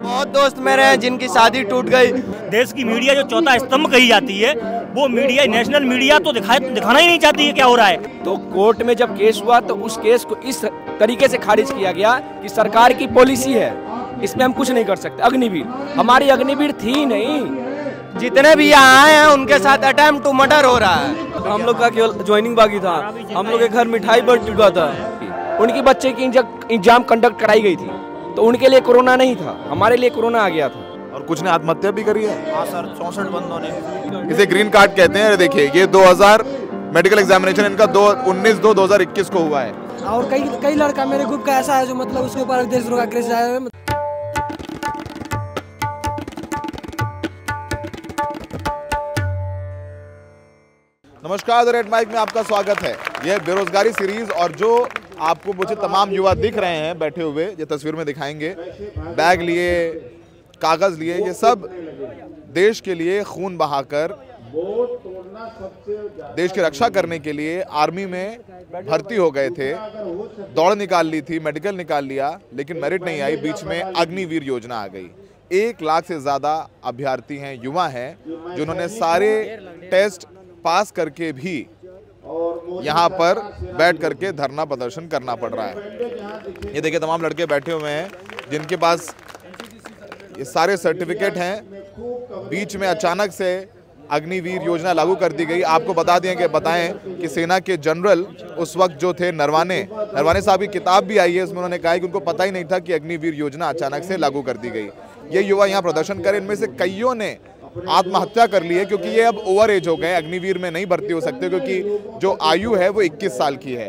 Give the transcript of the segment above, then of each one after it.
बहुत दोस्त मेरे हैं जिनकी शादी टूट गई। देश की मीडिया जो चौथा स्तंभ कही जाती है, वो मीडिया, नेशनल मीडिया तो दिखाना ही नहीं चाहती है क्या हो रहा है। तो कोर्ट में जब केस हुआ तो उस केस को इस तरीके से खारिज किया गया कि सरकार की पॉलिसी है, इसमें हम कुछ नहीं कर सकते। अग्निवीर, हमारी अग्निवीर थी नहीं। जितने भी यहाँ आए हैं उनके साथ अटेम्प्ट टू मर्डर हो रहा है। हम लोग का केवल ज्वाइनिंग बाकी था, हम लोग के घर मिठाई बढ़ चुका था। उनकी बच्चे की एग्जाम कंडक्ट कराई गई थी, तो उनके लिए कोरोना नहीं था, हमारे लिए कोरोना आ गया था। और कुछ ने आत्महत्या भी करी है। हाँ सर, 64 बंदों ने। इसे ग्रीन कार्ड कहते हैं। देखिए, ये 2000 मेडिकल एग्जामिनेशन इनका 19/2/2021 को हुआ है। और कई लड़का मेरे ग्रुप का ऐसा है जो मतलब उसके ऊपर देशद्रोह का केस आया है। नमस्कार, द रेड माइक में आपका स्वागत है। यह बेरोजगारी सीरीज, और जो आपको मुझे तमाम युवा दिख रहे हैं बैठे हुए, ये तस्वीर में दिखाएंगे, बैग लिए, कागज लिए, ये सब देश के लिए खून बहाकर, देश की रक्षा करने के लिए आर्मी में भर्ती हो गए थे। दौड़ निकाल ली थी, मेडिकल निकाल लिया, लेकिन मेरिट नहीं आई। बीच में अग्निवीर योजना आ गई। 1 लाख से ज़्यादा अभ्यर्थी हैं, युवा हैं, जिन्होंने सारे टेस्ट पास करके भी यहाँ पर बैठ करके धरना प्रदर्शन करना पड़ रहा है। ये देखिए, तमाम लड़के बैठे हुए हैं जिनके पास ये सारे सर्टिफिकेट हैं। बीच में अचानक से अग्निवीर योजना लागू कर दी गई। आपको बताएं कि सेना के जनरल उस वक्त जो थे, नरवाने साहब की किताब भी आई है, उसमें उन्होंने कहा है कि उनको पता ही नहीं था कि अग्निवीर योजना अचानक से लागू कर दी गई। ये युवा यहाँ प्रदर्शन करें, इनमें से कईयों ने आत्महत्या कर ली है, क्योंकि ये अब ओवर एज हो गए, अग्निवीर में नहीं भर्ती हो सकते, क्योंकि जो आयु है वो 21 साल की है।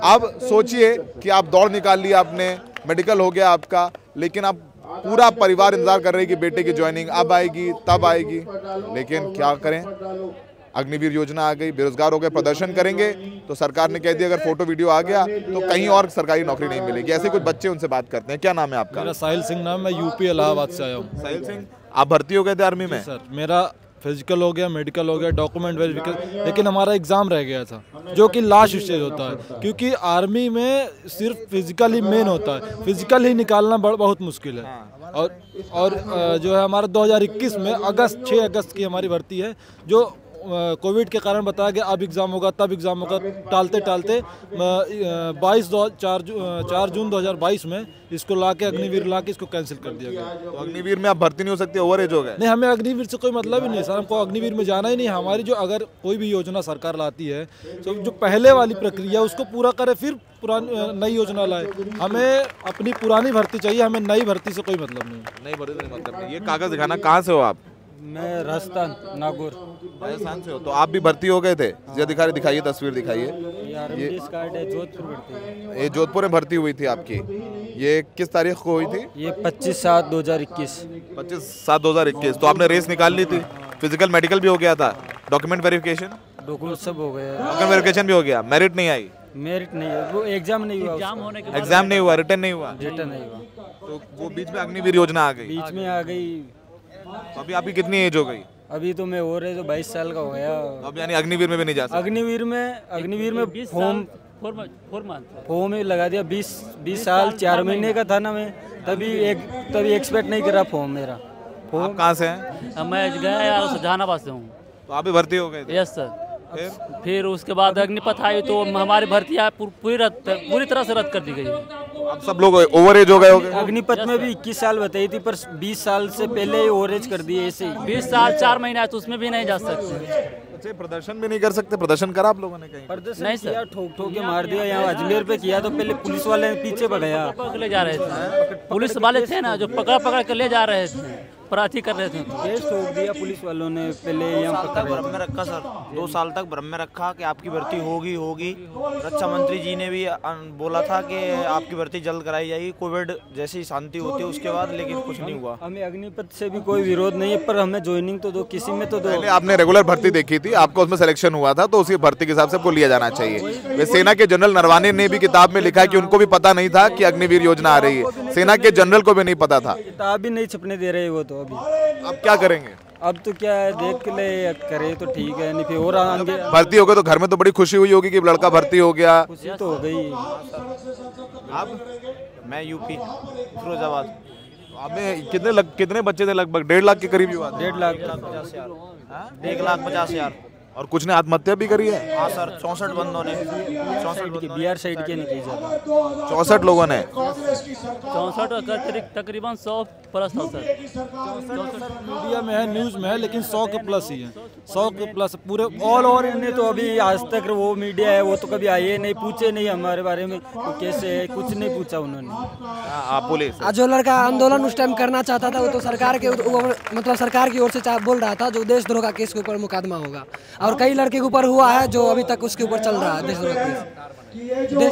अब सोचिए कि आप दौड़ निकाल लिया, आपने मेडिकल हो गया आपका, लेकिन अब पूरा परिवार इंतजार कर रही है कि बेटे की ज्वाइनिंग अब आएगी, तब आएगी, लेकिन क्या करें, अग्निवीर योजना आ गई, बेरोजगार हो गए, प्रदर्शन करेंगे तो सरकार ने कह दिया अगर फोटो वीडियो आ गया तो कहीं और सरकारी नौकरी नहीं मिलेगी। ऐसे कुछ बच्चे, उनसे बात करते हैं। क्या नाम है आपका? मेरा साहिल सिंह नाम, मैं यूपी इलाहाबाद से आया हूँ। साहिल सिंह, आप भर्ती हो गए थे आर्मी में? सर, मेरा फिजिकल हो गया, मेडिकल हो गया, डॉक्यूमेंट वेरिफिकेशन, लेकिन हमारा एग्ज़ाम रह गया था, जो कि लास्ट स्टेज होता है, क्योंकि आर्मी में सिर्फ फिजिकल ही मेन होता है, फिजिकल ही निकालना बहुत मुश्किल है। और जो है हमारा 2021 में 6 अगस्त की हमारी भर्ती है, जो कोविड के कारण बताया गया अब एग्ज़ाम होगा, तब एग्ज़ाम होगा, टालते 4 जून 2022 में इसको लाके अग्निवीर लाके इसको कैंसिल कर दिया गया। तो अग्निवीर में आप भर्ती नहीं हो सकते, ओवर एज हो गए? नहीं, हमें अग्निवीर से कोई मतलब ही नहीं सर, हमको अग्निवीर में जाना ही नहीं। हमारी जो अगर कोई भी योजना सरकार लाती है तो जो पहले वाली प्रक्रिया उसको पूरा करे, फिर पुरानी नई योजना लाए। हमें अपनी पुरानी भर्ती चाहिए, हमें नई भर्ती से कोई मतलब नहीं। नई भर्ती से मतलब नहीं। ये कागज दिखाना, कहाँ से हो आप? मैं राजस्थान, नागौर। राजस्थान से हो, तो आप भी भर्ती हो गए थे? दिखाइए तस्वीर दिखाइए। ये कार्ड है, जोधपुर भर्ती है। ये जोधपुर में भर्ती हुई थी आपकी। ये किस तारीख को हुई थी? ये 25/7/2021। 25/7/2021। तो आपने रेस निकाल ली थी, फिजिकल मेडिकल भी हो गया था, डॉक्यूमेंट वेरिफिकेशन सब हो गया, डॉक्यूमेंट वेरिफिकेशन भी हो गया, मेरिट नहीं आई? मेरिट नहीं है, वो एग्जाम नहीं हुआ, एग्जाम नहीं हुआ, रिटर्न नहीं हुआ। तो वो बीच में अग्निवीर योजना आ गई, बीच में आ गई। तो अभी आपकी कितनी एज हो गई? अभी तो मैं हो रहे तो 22 साल का हो गया। तो अब यानी अग्निवीर में भी नहीं जा सकते? अग्निवीर में फॉर्म लगा दिया। 20 साल 4 महीने का था ना मैं, तभी एक्सपेक्ट नहीं करा फॉर्म मेरा। आप कहाँ से हैं? मैं गया यार, जहानाबाद से हूँ। तो आप भी भर्ती हो गए थे? Yes sir. फिर उसके बाद अग्निपथ आई तो हमारी भर्ती पूरी तरह से रद्द कर दी गई। अब सब लोग ओवर एज हो गए होंगे। अग्निपथ में भी 21 साल बताई थी, पर 20 साल से पहले ही ओवर एज कर दिए ऐसे ही। 20 साल 4 महीना है तो उसमें भी नहीं जा सकते। अच्छा, प्रदर्शन भी नहीं कर सकते? प्रदर्शन करा आप लोगों ने कहीं? प्रदर्शन नहीं सर, ठोक के मार दिया। यहाँ अजमेर पे किया तो पहले पुलिस वाले पीछे भगाया, पकड़ ले जा रहे थे। पुलिस वाले थे ना जो पकड़ कर ले जा रहे थे, अपराधी कर रहे थे। केस ठोक दिया पुलिस वालों ने। पहले यहाँ भ्रम में रखा सर, 2 साल तक भ्रम में रखा कि आपकी भर्ती होगी। रक्षा मंत्री जी ने भी बोला था कि आपकी भर्ती जल्द कराई जाएगी, कोविड जैसी शांति होती है उसके बाद, लेकिन कुछ नहीं हुआ। हमें अग्निपथ से भी कोई विरोध नहीं है, पर हमें ज्वाइनिंग तो दो, किसी में तो दो। पहले आपने रेगुलर भर्ती देखी थी, आपको उसमें सिलेक्शन हुआ था, तो उसी भर्ती के हिसाब से आपको लिया जाना चाहिए। सेना के जनरल नरवाने ने भी किताब में लिखा है कि उनको भी पता नहीं था कि अग्निवीर योजना आ रही है। सेना के जनरल को भी नहीं पता था। किताब भी नहीं छपने दे रहे वो तो। अब क्या करेंगे? अब तो क्या है, देख के ले करे तो ठीक है, नहीं फिर और आगे। भर्ती हो गए तो घर में तो बड़ी खुशी हुई होगी कि लड़का भर्ती हो गया। खुशी तो हो गई। अब मैं यूपी फिरोजाबाद। आपने कितने बच्चे थे? लगभग 1.5 लाख के करीब युवा थे। 1.5 लाख 1,50,000। और कुछ ने आत्महत्या भी करी है। हाँ सर, 64 बंदों ने, 64 बिहार साइड के नहीं की जाता। 64 लोगों ने। 64 तकरीबन 100 प्लस था सर। मीडिया में है, न्यूज़ में है, लेकिन 100 के प्लस ही है। 100 के प्लस पूरे ऑल ओवर इन्हें तो अभी आज तक वो मीडिया है वो तो कभी आए नहीं, पूछे नहीं हमारे बारे में कैसे है, कुछ नहीं पूछा उन्होंने। आप बोले जो लड़का आंदोलन उस टाइम करना चाहता था वो तो सरकार के मतलब सरकार की ओर से बोल रहा था जो देशद्रोह का केस के ऊपर मुकदमा होगा, और कई लड़के के ऊपर हुआ है जो अभी तक उसके ऊपर चल रहा है देशद्रोह का केस।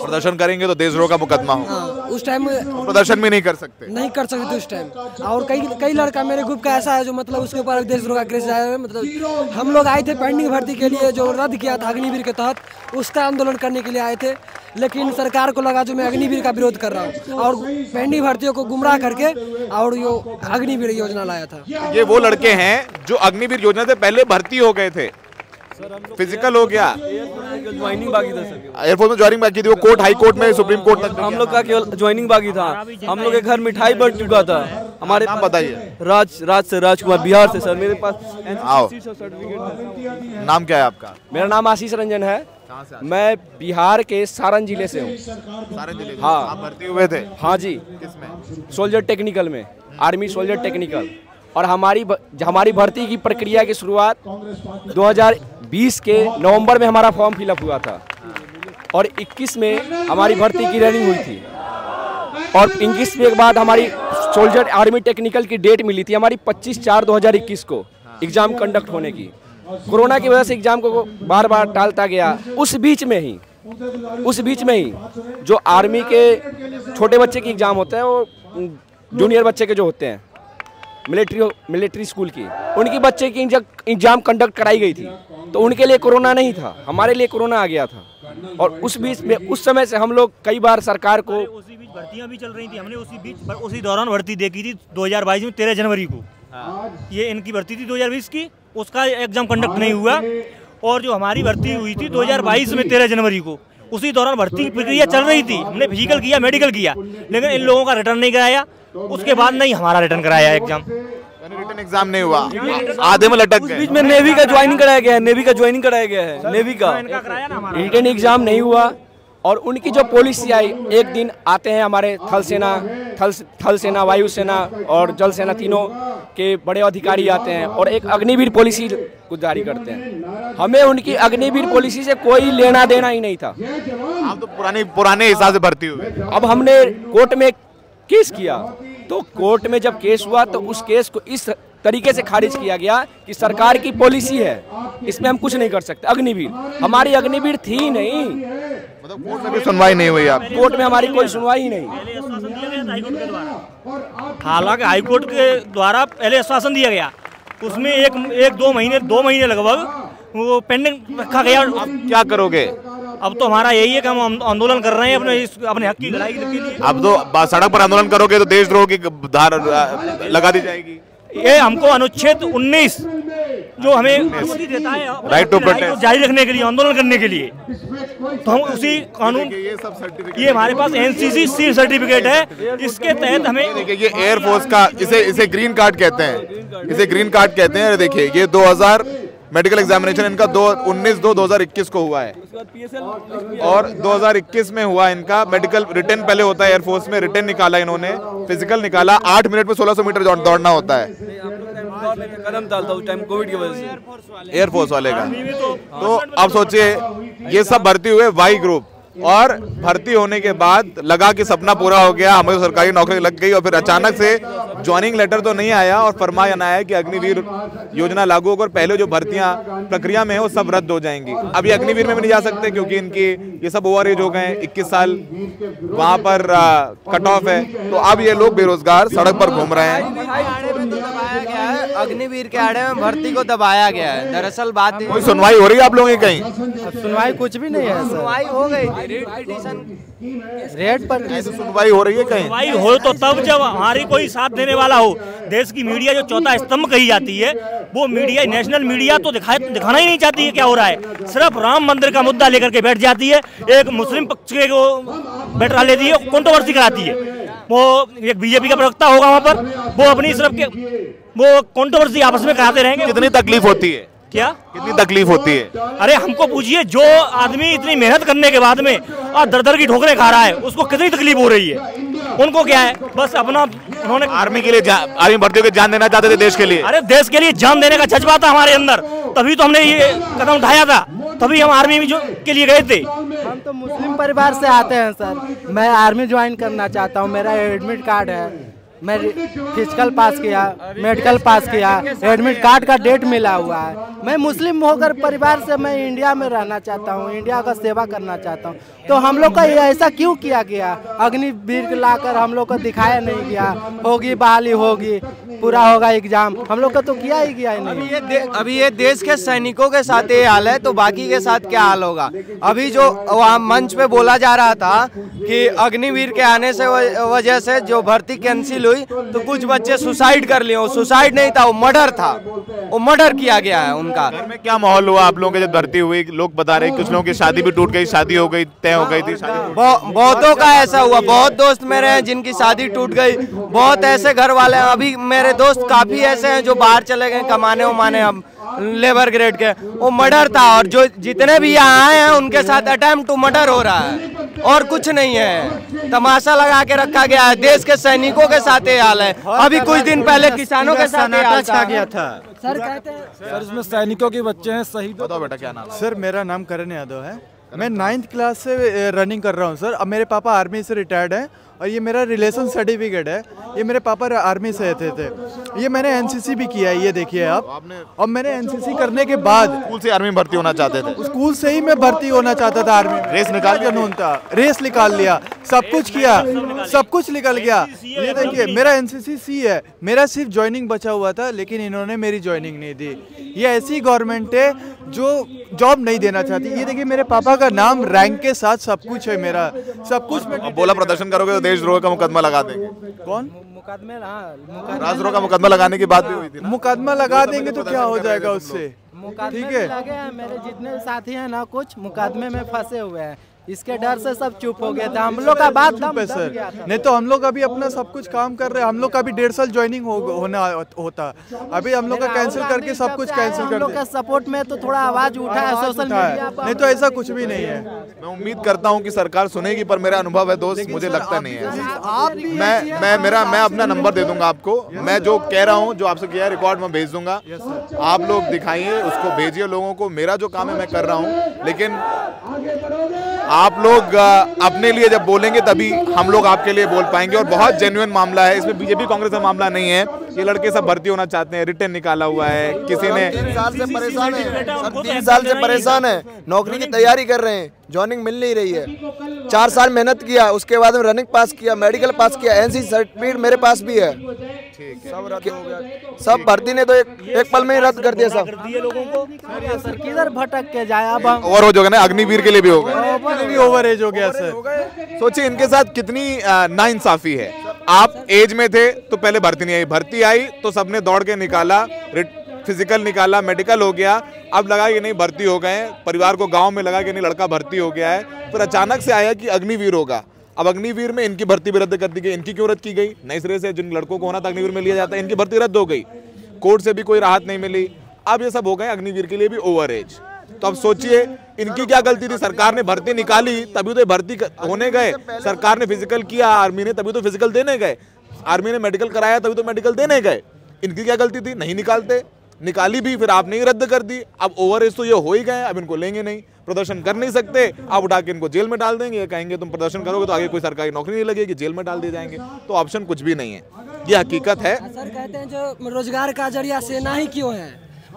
प्रदर्शन करेंगे तो देशद्रोह का मुकदमा होगा। हाँ, उस टाइम प्रदर्शन भी नहीं कर सकते थे उस टाइम। और कई लड़का मेरे ग्रुप का ऐसा है जो मतलब उसके ऊपर देशद्रोह का केस आया। मतलब हम लोग आए थे पेंडिंग भर्ती के लिए जो रद्द किया था अग्निवीर के तहत, उसका आंदोलन करने के लिए आए थे, लेकिन सरकार को लगा जो मैं अग्निवीर का विरोध कर रहा हूँ और पेंडिंग भर्तियों को गुमराह करके और यो अग्निवीर योजना लाया था। ये वो लड़के हैं जो अग्निवीर योजना से पहले भर्ती हो गए थे। फिजिकल हो गया, ज्वाइनिंग बाकी था सर। एयरफोर्स में ज्वाइनिंग बाकी थी, वो कोर्ट हाई कोर्ट में सुप्रीम कोर्ट तक। हम लोग का केवल ज्वाइनिंग बाकी था। हम लोग के घर मिठाई बढ़ चुका था। हमारे नाम बताइए। राजकुमार बिहार से सर। मेरे पास आओ, सर्टिफिकेट। नाम क्या है आपका? मेरा नाम आशीष रंजन है। मैं बिहार के सारण जिले से हूँ। सारण जिले? हाँ। आप भर्ती हुए थे? हाँ जी। किसमें? सोल्जर टेक्निकल में, आर्मी सोल्जर टेक्निकल। और हमारी भर्ती की प्रक्रिया की शुरुआत 2020 के नवंबर में हमारा फॉर्म फिलअप हुआ था और 21 में हमारी भर्ती की रनिंग हुई थी और 21 में के बाद हमारी सोल्जर आर्मी टेक्निकल की डेट मिली थी हमारी 25/4/2021 को एग्ज़ाम कंडक्ट होने की। कोरोना की वजह से एग्ज़ाम को बार बार टालता गया। उस बीच में ही जो आर्मी के छोटे बच्चे की एग्ज़ाम होता है, वो जूनियर बच्चे के जो होते हैं मिलिट्री स्कूल की, उनकी बच्चे की एग्जाम कंडक्ट कराई गई थी। तो उनके लिए कोरोना नहीं था, हमारे लिए कोरोना आ गया था। और उस बीच में उस समय से हम लोग कई बार सरकार को उसी बीच भर्तियां भी चल रही थी। हमने उसी दौरान भर्ती देखी थी 2022 में 13 जनवरी को। ये इनकी भर्ती थी 2020 की, उसका एग्जाम कंडक्ट नहीं हुआ। और जो हमारी भर्ती हुई थी 2022 में 13 जनवरी को, उसी दौरान भर्ती की प्रक्रिया चल रही थी। हमने फिजिकल किया, मेडिकल किया, लेकिन इन लोगों का रिटर्न नहीं कराया। उसके बाद नहीं हमारा रिटर्न कराया एग्जाम। रिटर्न एग्जाम नहीं हुआ, आधे में लटक गए। बीच में नेवी का ज्वाइनिंग कराया गया है। नेवी का रिटर्न एग्जाम नहीं हुआ। और उनकी जो पॉलिसी आई, एक दिन आते हैं हमारे थल सेना, वायुसेना और जल सेना, तीनों के बड़े अधिकारी आते हैं और एक अग्निवीर पॉलिसी को जारी करते हैं। हमें उनकी अग्निवीर पॉलिसी से कोई लेना देना ही नहीं था। आप तो पुराने हिसाब से भर्ती हुए। अब हमने कोर्ट में केस किया, तो कोर्ट में जब केस हुआ तो उस केस को इस तरीके से खारिज किया गया कि सरकार की पॉलिसी है, इसमें हम कुछ नहीं कर सकते। अग्निवीर हमारी अग्निवीर थी ही नहीं। मतलब कोर्ट में भी सुनवाई नहीं हुई? आप कोर्ट में हमारी कोई सुनवाई ही नहीं। हालांकि हाईकोर्ट के द्वारा पहले आश्वासन दिया गया, उसमें एक 2 महीने लगभग वो पेंडिंग रखा गया। आप क्या करोगे? अब तो हमारा यही है कि हम आंदोलन कर रहे हैं अपने हक की लड़ाई के लिए। अब तो सड़क पर आंदोलन करोगे तो देशद्रोह की धारा लगा दी जाएगी। ये हमको अनुच्छेद 19 जो हमें अनुमति देता है राइट टू प्रोटेस्ट जारी रखने के लिए, आंदोलन करने के लिए, तो हम उसी कानून, ये हमारे पास NCC सी सर्टिफिकेट है, इसके तहत हमें। देखिए ये एयरफोर्स का, इसे ग्रीन कार्ड कहते हैं। देखिए ये 2000 मेडिकल एग्जामिनेशन इनका 19/2/2021 को हुआ है और 2021 में हुआ इनका मेडिकल। रिटर्न पहले होता है एयरफोर्स में, रिटर्न निकाला इन्होंने, फिजिकल निकाला। 8 मिनट में 1600 मीटर दौड़ना होता है। कदम डालता उस टाइम कोविड की वजह से एयरफोर्स वाले का। तो अब सोचिए ये सब भर्ती हुए वाई ग्रुप, और भर्ती होने के बाद लगा कि सपना पूरा हो गया, हमें तो सरकारी नौकरी लग गई, और फिर अचानक से ज्वाइनिंग लेटर तो नहीं आया और फरमान आया कि अग्निवीर योजना लागू होकर पहले जो भर्तियां प्रक्रिया में है वो सब रद्द हो जाएंगी। अभी अग्निवीर में भी नहीं जा सकते क्योंकि इनकी ये सब ओवर एज हो गए हैं, 21 साल वहां पर कट ऑफ है। तो अब ये लोग बेरोजगार सड़क पर घूम रहे हैं। अग्निवीर के आड़े में भर्ती को दबाया गया है। दरअसल बात कोई सुनवाई हो रही है आप लोगों की? कहीं सुनवाई कुछ भी नहीं है। सुनवाई हो गई थी, रेट पर सुनवाई हो रही है कहीं? सुनवाई हो तो तब जब हमारी कोई साथ देने वाला हो। देश की मीडिया जो चौथा स्तंभ कही जाती है, वो मीडिया, नेशनल मीडिया तो दिखाना ही नहीं चाहती है क्या हो रहा है। सिर्फ राम मंदिर का मुद्दा लेकर के बैठ जाती है, एक मुस्लिम पक्ष के को बैठा लेती है, कंट्रोवर्सी कराती है। वो एक बीजेपी का प्रवक्ता होगा वहाँ पर, वो अपनी सिर्फ के वो कंट्रोवर्सी आपस में कराते रहेंगे। कितनी तकलीफ होती है? क्या कितनी तकलीफ होती है? अरे हमको पूछिए, जो आदमी इतनी मेहनत करने के बाद में दर दर की ठोकरें खा रहा है, उसको कितनी तकलीफ हो रही है। उनको क्या है, बस अपना उन्होंने आर्मी के लिए आर्मी भर्तियों के जान देना चाहते थे देश के लिए। अरे देश के लिए जान देने का जज्बा था हमारे अंदर, तभी तो हमने ये कदम उठाया था, तभी हम आर्मी में के लिए गए थे। हम तो मुस्लिम परिवार से आते हैं सर। मैं आर्मी ज्वाइन करना चाहता हूँ, मेरा एडमिट कार्ड है, मैं फिजिकल पास किया, मेडिकल पास किया, एडमिट कार्ड का डेट मिला हुआ है। मैं मुस्लिम होकर परिवार से मैं इंडिया में रहना चाहता हूँ, इंडिया का सेवा करना चाहता हूँ। तो हम लोग का ये ऐसा क्यों किया गया? अग्निवीर लाकर हम लोग को दिखाया नहीं गया, होगी बहाली होगी, पूरा होगा एग्जाम, हम लोग का तो किया ही गया नहीं। अभी ये देश के सैनिकों के साथ ये हाल है, तो बाकी के साथ क्या हाल होगा? अभी जो वहाँ मंच पे बोला जा रहा था कि अग्निवीर के आने से वजह से जो भर्ती कैंसिल हुई, तो कुछ बच्चे सुसाइड कर लिए। सुसाइड नहीं था, वो मर्डर था, वो मर्डर किया गया है उनका। घर में क्या माहौल हुआ आप लोगों के जब भर्ती हुई? लोग बता रहे कुछ लोगों की शादी भी टूट गई, शादी हो गई, तय हो गई थी शादी। बहुतों का ऐसा हुआ, बहुत दोस्त मेरे हैं जिनकी शादी टूट गई, बहुत ऐसे घर वाले हैं। अभी मेरे दोस्त काफी ऐसे हैं जो बाहर चले गए कमाने उमाने, हम लेबर ग्रेड के। वो मर्डर था, और जो जितने भी यहाँ आए हैं उनके साथ अटेम्प्ट टू मर्डर हो रहा है, और कुछ नहीं है। तमाशा लगा के रखा गया है। देश के सैनिकों के साथ ये हाल है। अभी कुछ दिन पहले किसानों के साथ छा गया था। सर कहते हैं सर इसमें सैनिकों के बच्चे हैं शहीद। बताओ बेटा क्या नाम है? सर मेरा नाम करण यादव है, मैं 9th क्लास से रनिंग कर रहा हूँ सर। अब मेरे पापा आर्मी से रिटायर्ड हैं, और ये मेरा रिलेशन सर्टिफिकेट है। ये मेरे पापा आर्मी से थे। ये मैंने एनसीसी भी किया है, ये देखिए आप। अब मैंने एनसीसी करने के बाद स्कूल से आर्मी में भर्ती होना चाहते थे? स्कूल से ही मैं भर्ती होना चाहता था आर्मी में। रेस निकाल के कानून था, रेस निकाल लिया, सब कुछ किया, सब कुछ निकल गया। ये देखिए मेरा एनसीसी सी है, मेरा सिर्फ ज्वाइनिंग बचा हुआ था, लेकिन इन्होंने मेरी ज्वाइनिंग नहीं दी। ये ऐसी गवर्नमेंट है जो जॉब नहीं देना चाहती। ये देखिए मेरे पापा का नाम, रैंक के साथ सब कुछ है, मेरा सब कुछ। बोला प्रदर्शन करोगे तो देशद्रोह का मुकदमा लगा देंगे। कौन? मुकदमे, राजद्रोह का मुकदमा लगाने की बात भी हुई थी ना? मुकदमा लगा देंगे तो क्या हो जाएगा उससे? ठीक है, लगे हैं मेरे जितने साथी हैं ना, कुछ मुकदमे में फंसे हुए हैं, इसके डर से सब चुप हो गया था। हम लोग का बात दम सर, नहीं तो हम लोग अभी अपना सब कुछ काम कर रहे हैं। हम लोग का भी 1.5 साल ज्वाइनिंग होना होता, अभी हम लोग का कैंसिल करके सब कुछ कैंसिल कर दिया। हम लोग का सपोर्ट में तो थोड़ा आवाज उठा है सोशल मीडिया पर, नहीं तो ऐसा कुछ भी नहीं है। मैं उम्मीद करता हूं कि सरकार सुनेगी, पर मेरा अनुभव है दोस्त, मुझे लगता नहीं है। मैं अपना नंबर दे दूंगा आपको। मैं जो कह रहा हूं, जो आपसे किया रिकॉर्ड में भेज दूंगा, आप लोग दिखाइए, उसको भेजिए लोगों को। मेरा जो काम है मैं कर रहा हूं, लेकिन आप लोग अपने लिए जब बोलेंगे तभी हम लोग आपके लिए बोल पाएंगे। और बहुत जेन्युइन मामला है, इसमें बीजेपी कांग्रेस का मामला नहीं है। ये लड़के सब भर्ती होना चाहते हैं, रिटर्न निकाला हुआ है, किसी ने 3 साल से परेशान है, 3 साल से परेशान है, नौकरी की तैयारी कर रहे हैं, ज्वाइनिंग मिल नहीं रही है। 4 साल मेहनत किया, उसके बाद में रनिंग पास किया, मेडिकल पास किया, एनसीसी सर्टिफिकेट मेरे पास भी है। सब रद्द हो गया, सब भर्ती ने तो एक पल में ही रद्द कर दिया सब। सर किधर भटक के जाए? अब ओवर हो गया ना, अग्निवीर के लिए भी हो गया, ओवर एज हो गया सर। सोचिए इनके साथ कितनी नाइंसाफी है। आप एज में थे तो पहले भर्ती नहीं आई, भर्ती आई तो सबने दौड़ के निकाला, फिजिकल निकाला, मेडिकल हो गया, अब लगा कि नहीं भर्ती हो गए, परिवार को गांव में लगा कि नहीं लड़का भर्ती हो गया है, फिर अचानक से आया कि अग्निवीर होगा। अब अग्निवीर में इनकी भर्ती भी रद्द कर दी गई। इनकी क्यों रद्द की गई? नए सिरे से जिन लड़कों को होना था अग्निवीर में लिया जाता है, इनकी भर्ती रद्द हो गई, कोर्ट से भी कोई राहत नहीं मिली। अब ये सब हो गए अग्निवीर के लिए भी ओवर एज। तो अब सोचिए इनकी क्या गलती थी? सरकार ने भर्ती निकाली तभी तो भर्ती होने गए, सरकार ने फिजिकल किया आर्मी ने तभी तो फिजिकल देने गए, आर्मी ने मेडिकल कराया तभी तो मेडिकल देने गए। इनकी क्या गलती थी? नहीं निकालते, निकाली भी फिर आपने ही रद्द कर दी। अब ओवर एज तो ये हो ही गए, अब इनको लेंगे नहीं, प्रदर्शन कर नहीं सकते, आप उठा के इनको जेल में डाल देंगे, कहेंगे तुम प्रदर्शन करोगे तो आगे कोई सरकारी नौकरी नहीं लगेगी, जेल में डाल दिए जाएंगे। तो ऑप्शन कुछ भी नहीं है, ये हकीकत है। सर कहते हैं जो रोजगार का जरिया सेना ही क्यों है,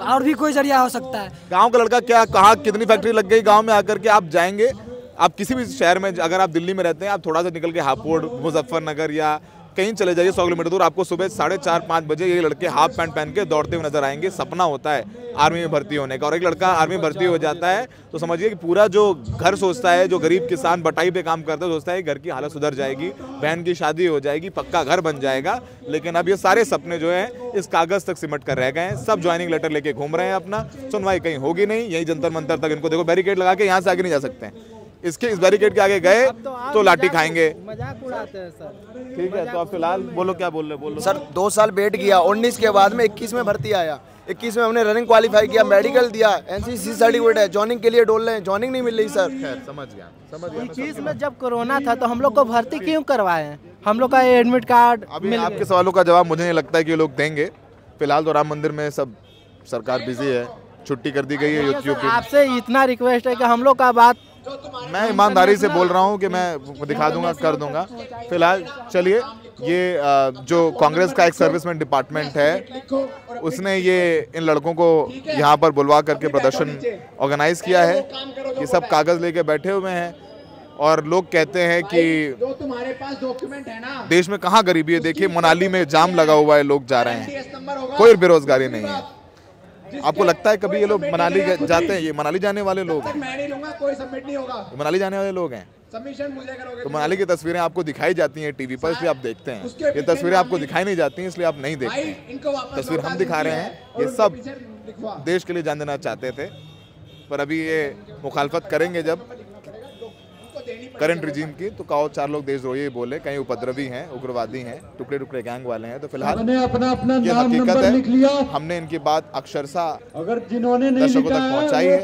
और भी कोई जरिया हो सकता है। गांव का लड़का क्या कहाँ कितनी फैक्ट्री लग गई गांव में आकर के, आप जाएंगे, आप किसी भी शहर में, अगर आप दिल्ली में रहते हैं, आप थोड़ा सा निकल के हापुड़, मुजफ्फरनगर या कहीं चले जाइए 100 किलोमीटर दूर, आपको सुबह 4:30-5 बजे ये लड़के हाफ पैंट पहन के दौड़ते हुए नजर आएंगे। सपना होता है आर्मी में भर्ती होने का, और एक लड़का आर्मी में भर्ती हो जाता है तो समझिए कि पूरा जो घर सोचता है, जो गरीब किसान बटाई पे काम करता है, सोचता है घर की हालत सुधर जाएगी, बहन की शादी हो जाएगी, पक्का घर बन जाएगा। लेकिन अब ये सारे सपने जो हैं इस कागज तक सिमट कर रह गए हैं। सब ज्वाइनिंग लेटर लेके घूम रहे हैं, अपना सुनवाई कहीं होगी नहीं, यही जंतर मंतर तक इनको देखो बैरिकेड लगा के यहाँ से आगे नहीं जा सकते हैं। इस बैरिकेड के आगे गए तो लाठी खाएंगे। मजाक उड़ाते हैं सर। ठीक है, तो आप फिलहाल बोलो, क्या बोल रहे बोलो। सर 2 साल वेट किया, 19 के बाद में 21 में भर्ती आया, 21 में हमने रनिंग क्वालिफाई किया, मेडिकल दिया, एनसीसी सर्टिफिकेट है, जॉइनिंग के लिए डोल रहे हैं, जॉइनिंग नहीं मिल रही सर। खैर समझ गया। 21 में जब कोरोना था तो हम लोग को भर्ती क्यों करवाए हैं? हम लोग का एडमिट कार्ड अभी आपके सवालों का जवाब मुझे नहीं लगता है कि ये लोग देंगे। फिलहाल तो राम मंदिर में सब सरकार बिजी है, छुट्टी कर दी गई है यूपी। आपसे इतना रिक्वेस्ट है कि हम लोग का बात, मैं ईमानदारी से बोल रहा हूँ कि मैं दिखा दूंगा, कर दूंगा। फिलहाल चलिए, ये जो कांग्रेस का एक सर्विसमेन डिपार्टमेंट है उसने ये इन लड़कों को यहाँ पर बुलवा करके प्रदर्शन ऑर्गेनाइज किया है। ये सब कागज लेके बैठे हुए हैं और लोग कहते हैं कि देश में कहाँ गरीबी है। देखिए मनाली में जाम लगा हुआ है, लोग जा रहे हैं, कोई बेरोजगारी नहीं है। आपको लगता है कभी ये लोग मनाली जाते हैं? ये मनाली जाने वाले लोग हैं, मनाली जाने वाले लोग हैं। तो मनाली की तस्वीरें आपको दिखाई जाती हैं टीवी पर, इसलिए आप देखते हैं। ये तस्वीरें आपको दिखाई नहीं जाती हैं, इसलिए आप नहीं देखते हैं। तस्वीर हम दिखा रहे हैं, ये सब देश के लिए जान देना चाहते थे, पर अभी ये मुखालफत करेंगे जब करंट रिजीम की, तो कहो 4 लोग देशद्रोही बोले, कहीं उपद्रवी हैं, उग्रवादी हैं, टुकड़े टुकड़े गैंग वाले हैं। तो फिलहाल ये हकीकत है, हमने इनकी बात अक्षरशः दर्शकों तक पहुंचाई है।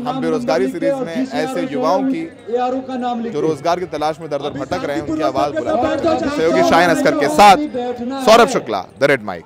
हम बेरोजगारी सीरीज में ऐसे युवाओं की जो रोजगार की तलाश में दर दर भटक रहे हैं, उनकी आवाज बुलंद। सहयोगी शाहीन असकर के साथ Saurabh Shukla, the red mic.